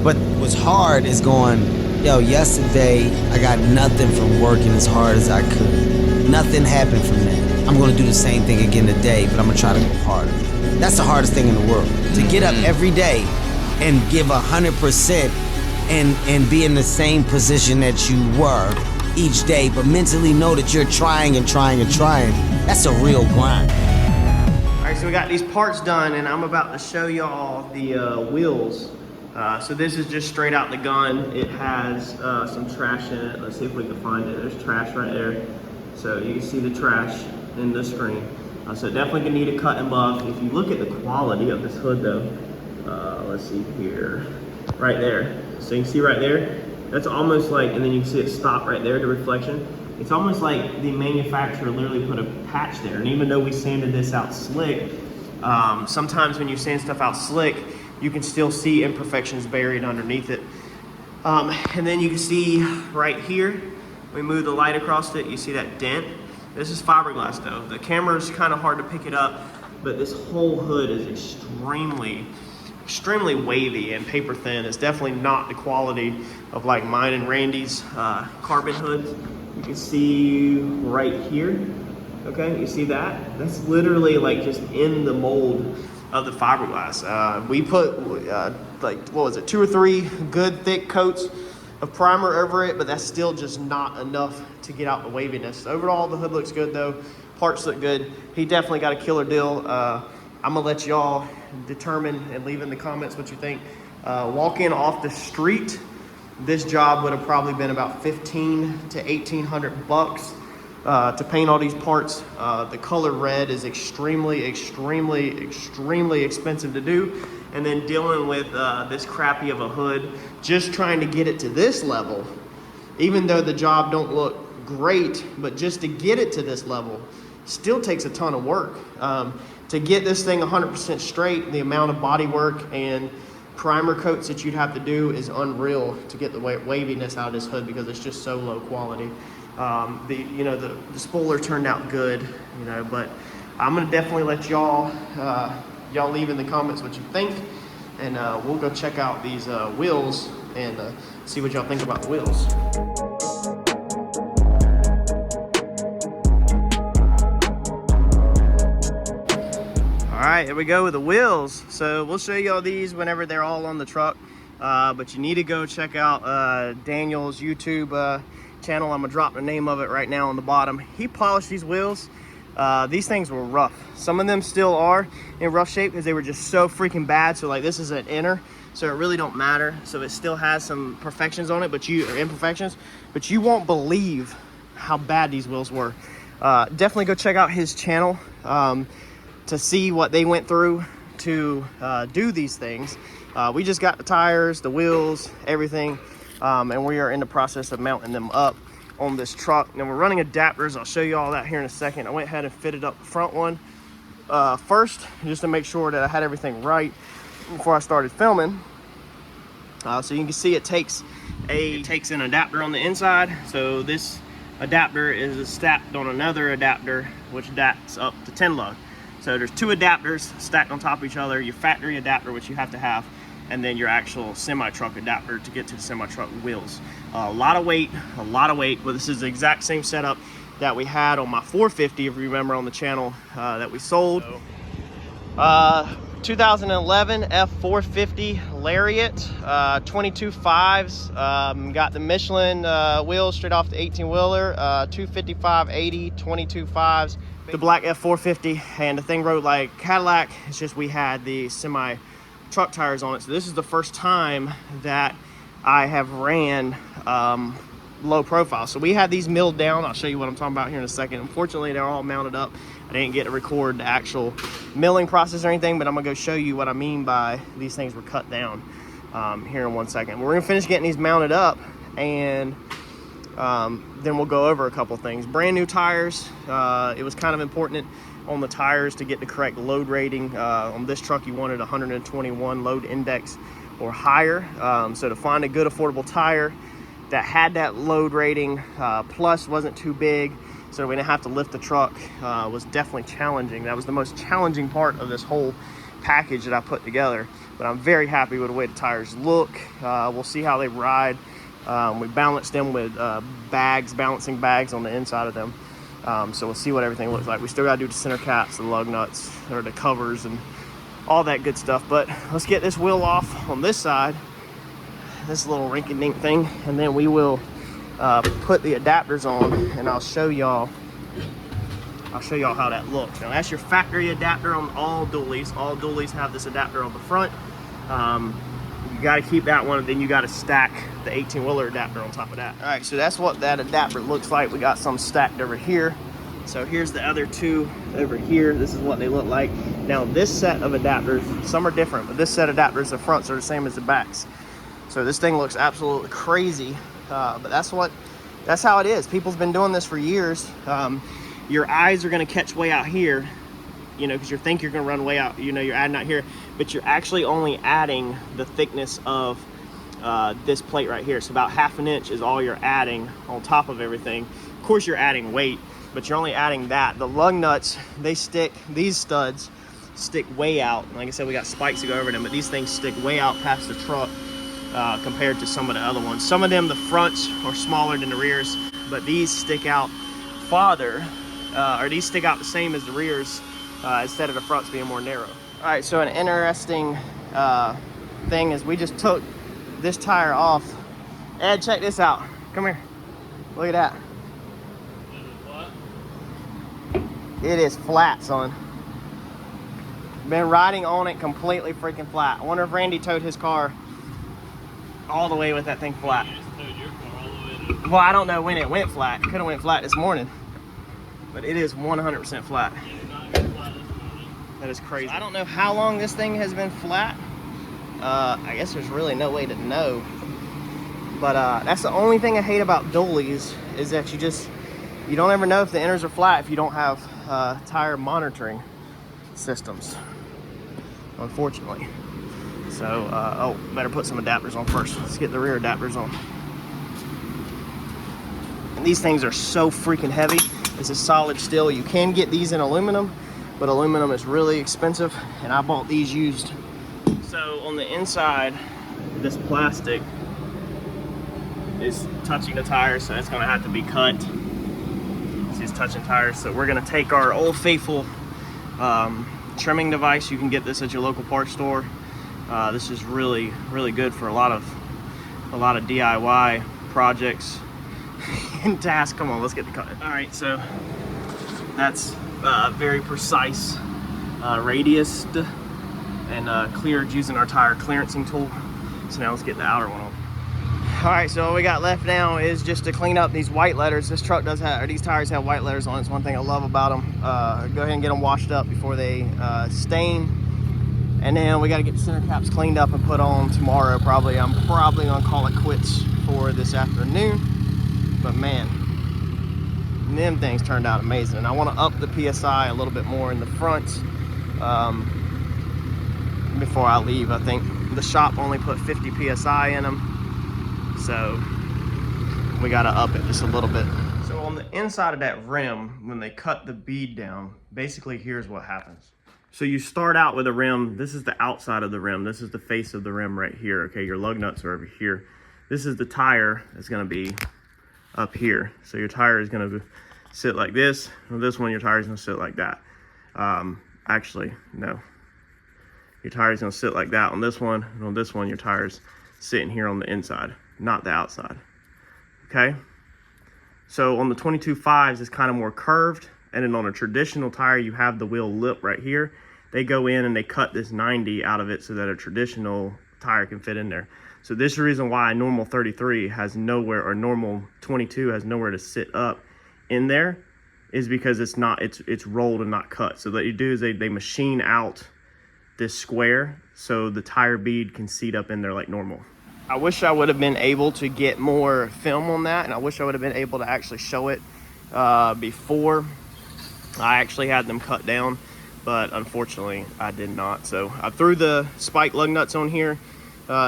But what's hard is going, yo, yesterday I got nothing from working as hard as I could. Nothing happened from that. I'm gonna do the same thing again today, but I'm gonna try to go harder. That's the hardest thing in the world. To get up every day and give 100% and be in the same position that you were each day, but mentally know that you're trying and trying and trying. That's a real grind. All right, so we got these parts done, and I'm about to show y'all the wheels. So this is just straight out the gun. It has some trash in it. Let's see if we can find it. There's trash right there. So you can see the trash in the screen. So definitely gonna need a cut and buff. If you look at the quality of this hood though, let's see here, right there. So you can see right there, that's almost like, and then you can see it stop right there, the reflection. It's almost like the manufacturer literally put a patch there. And even though we sanded this out slick, sometimes when you sand stuff out slick, you can still see imperfections buried underneath it. And then you can see right here, we move the light across it, you see that dent. This is fiberglass though. The camera's kind of hard to pick it up, but this whole hood is extremely wavy and paper thin. It's definitely not the quality of like mine and Randy's carbon hoods. You can see right here, okay, you see that? That's literally like just in the mold of the fiberglass. We put like, what was it, 2 or 3 good thick coats of primer over it, but that's still just not enough to get out the waviness. Overall, the hood looks good though. Parts look good. He definitely got a killer deal. I'm gonna let y'all determine and leave in the comments what you think. Walking off the street, this job would have probably been about $1,500 to $1,800 to paint all these parts. The color red is extremely expensive to do. And then dealing with this crappy of a hood, just trying to get it to this level, even though the job don't look great, but just to get it to this level still takes a ton of work. To get this thing 100% straight, the amount of body work and primer coats that you'd have to do is unreal to get the waviness out of this hood, because it's just so low quality. The spoiler turned out good, but I'm gonna definitely let y'all leave in the comments what you think, and we'll go check out these wheels and see what y'all think about the wheels. All right, here we go with the wheels. So we'll show y'all these whenever they're all on the truck, but you need to go check out Daniel's YouTube channel. I'm gonna drop the name of it right now on the bottom. He polished these wheels. These things were rough. Some of them still are in rough shape because they were just so freaking bad. So like this is an inner, so it really don't matter. So it still has some imperfections on it, but you won't believe how bad these wheels were. Definitely go check out his channel to see what they went through to do these things. We just got the tires, the wheels, everything, and we are in the process of mounting them up on this truck. Now we're running adapters. I'll show you all that here in a second. I went ahead and fitted up the front one first, just to make sure that I had everything right before I started filming. So you can see it takes an adapter on the inside. So this adapter is stacked on another adapter, which adapts up to 10 lug. So there's 2 adapters stacked on top of each other, your factory adapter, which you have to have, and then your actual semi-truck adapter to get to the semi-truck wheels. A lot of weight, but this is the exact same setup that we had on my 450, if you remember, on the channel that we sold. 2011 F450 Lariat, 22.5s, got the Michelin wheels straight off the 18-wheeler, 255/80, 22.5s. The black F450, and the thing rode like Cadillac. It's just we had the semi truck tires on it. So this is the first time that I have ran low profile. So we had these milled down. I'll show you what I'm talking about here in a second. Unfortunately, they're all mounted up. I didn't get to record the actual milling process or anything, but I'm gonna go show you what I mean by these things were cut down here in 1 second. We're gonna finish getting these mounted up, and then we'll go over a couple things. Brand new tires. It was kind of important on the tires to get the correct load rating. On this truck, you wanted 121 load index or higher. So to find a good affordable tire that had that load rating, plus wasn't too big, so we didn't have to lift the truck, was definitely challenging. That was the most challenging part of this whole package that I put together. but I'm very happy with the way the tires look. We'll see how they ride. We balanced them with balancing bags on the inside of them. So we'll see what everything looks like. We still got to do the center caps, the lug nuts, or the covers, and all that good stuff. But let's get this wheel off on this side, this little rinky-dink thing, and then we will put the adapters on, and I'll show y'all how that looks. Now that's your factory adapter on all dualies. All dualies have this adapter on the front. You got to keep that one, and then you got to stack the 18-wheeler adapter on top of that. All right, so that's what that adapter looks like. We got some stacked over here. So here's the other two over here. This is what they look like. Now this set of adapters, some are different, but this set of adapters, the fronts are the same as the backs. So this thing looks absolutely crazy, but that's how it is. People's been doing this for years. Your eyes are gonna catch way out here, you know, because you think you're gonna run way out, you know, you're adding out here, but you're actually only adding the thickness of this plate right here. So about 1/2 inch is all you're adding on top of everything. Of course you're adding weight, but you're only adding that. The lug nuts, they stick, these studs stick way out. Like I said, we got spikes to go over them, but these things stick way out past the truck compared to some of the other ones. Some of them, the fronts are smaller than the rears, but these stick out farther, or these stick out the same as the rears instead of the fronts being more narrow. All right, so an interesting thing is we just took this tire off. Ed, check this out. Come here. Look at that. It is flat, son. Been riding on it completely freaking flat. I wonder if Randy towed his car all the way with that thing flat. Well, I don't know when it went flat. It could have went flat this morning, but it is 100% flat. That is crazy. I don't know how long this thing has been flat. I guess there's really no way to know. But that's the only thing I hate about dualies, is that you don't ever know if the inners are flat if you don't have tire monitoring systems, unfortunately. So, oh, better put some adapters on first. Let's get the rear adapters on. And these things are so freaking heavy. This is solid steel. You can get these in aluminum, but aluminum is really expensive, and I bought these used. So on the inside, this plastic is touching the tires, so it's gonna have to be cut. It's touching tires. So we're gonna take our Old Faithful trimming device. You can get this at your local parts store. This is really good for a lot of DIY projects and tasks. Come on, let's get the cut. All right, so that's very precise radius and cleared using our tire clearancing tool. So now let's get the outer one on. All right, so all we got left now is just to clean up these white letters. This truck does have, or these tires have white letters on it. It's one thing I love about them. Go ahead and get them washed up before they stain. And then we got to get the center caps cleaned up and put on tomorrow. I'm probably gonna call it quits for this afternoon. But man, them things turned out amazing. And I want to up the PSI a little bit more in the front before I leave. I think the shop only put 50 PSI in them. So we got to up it just a little bit. So on the inside of that rim, when they cut the bead down, basically here's what happens. So you start out with a rim. This is the outside of the rim. This is the face of the rim right here. Okay, your lug nuts are over here. This is the tire that's going to be up here. So your tire is going to sit like this. On this one, your tire is going to sit like that. Actually, no. Your tire is going to sit like that on this one. And on this one, your tire's sitting here on the inside, not the outside. Okay? So on the 22.5s, it's kind of more curved. And then on a traditional tire, you have the wheel lip right here. They go in and they cut this 90 out of it so that a traditional tire can fit in there. So this is the reason why a normal 33 has nowhere, or normal 22 has nowhere to sit up in there, is because it's rolled and not cut. So what you do is they machine out this square so the tire bead can seat up in there like normal. I wish I would have been able to get more film on that, and I wish I would have been able to actually show it before I actually had them cut down, but unfortunately I did not. So I threw the spike lug nuts on here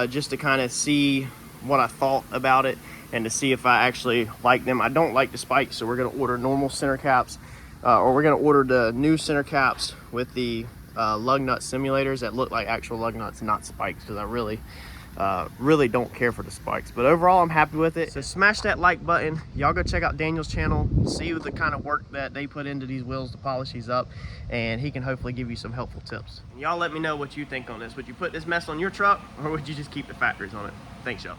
just to kind of see what I thought about it and to see if I actually like them. I don't like the spikes, so we're going to order normal center caps, or we're going to order the new center caps with the lug nut simulators that look like actual lug nuts, not spikes, because I really don't care for the spikes. But overall, I'm happy with it. So smash that like button. Y'all go check out Daniel's channel, see the kind of work that they put into these wheels to polish these up, and he can hopefully give you some helpful tips. Y'all let me know what you think on this. Would you put this mess on your truck, or would you just keep the factories on it? Thanks, y'all.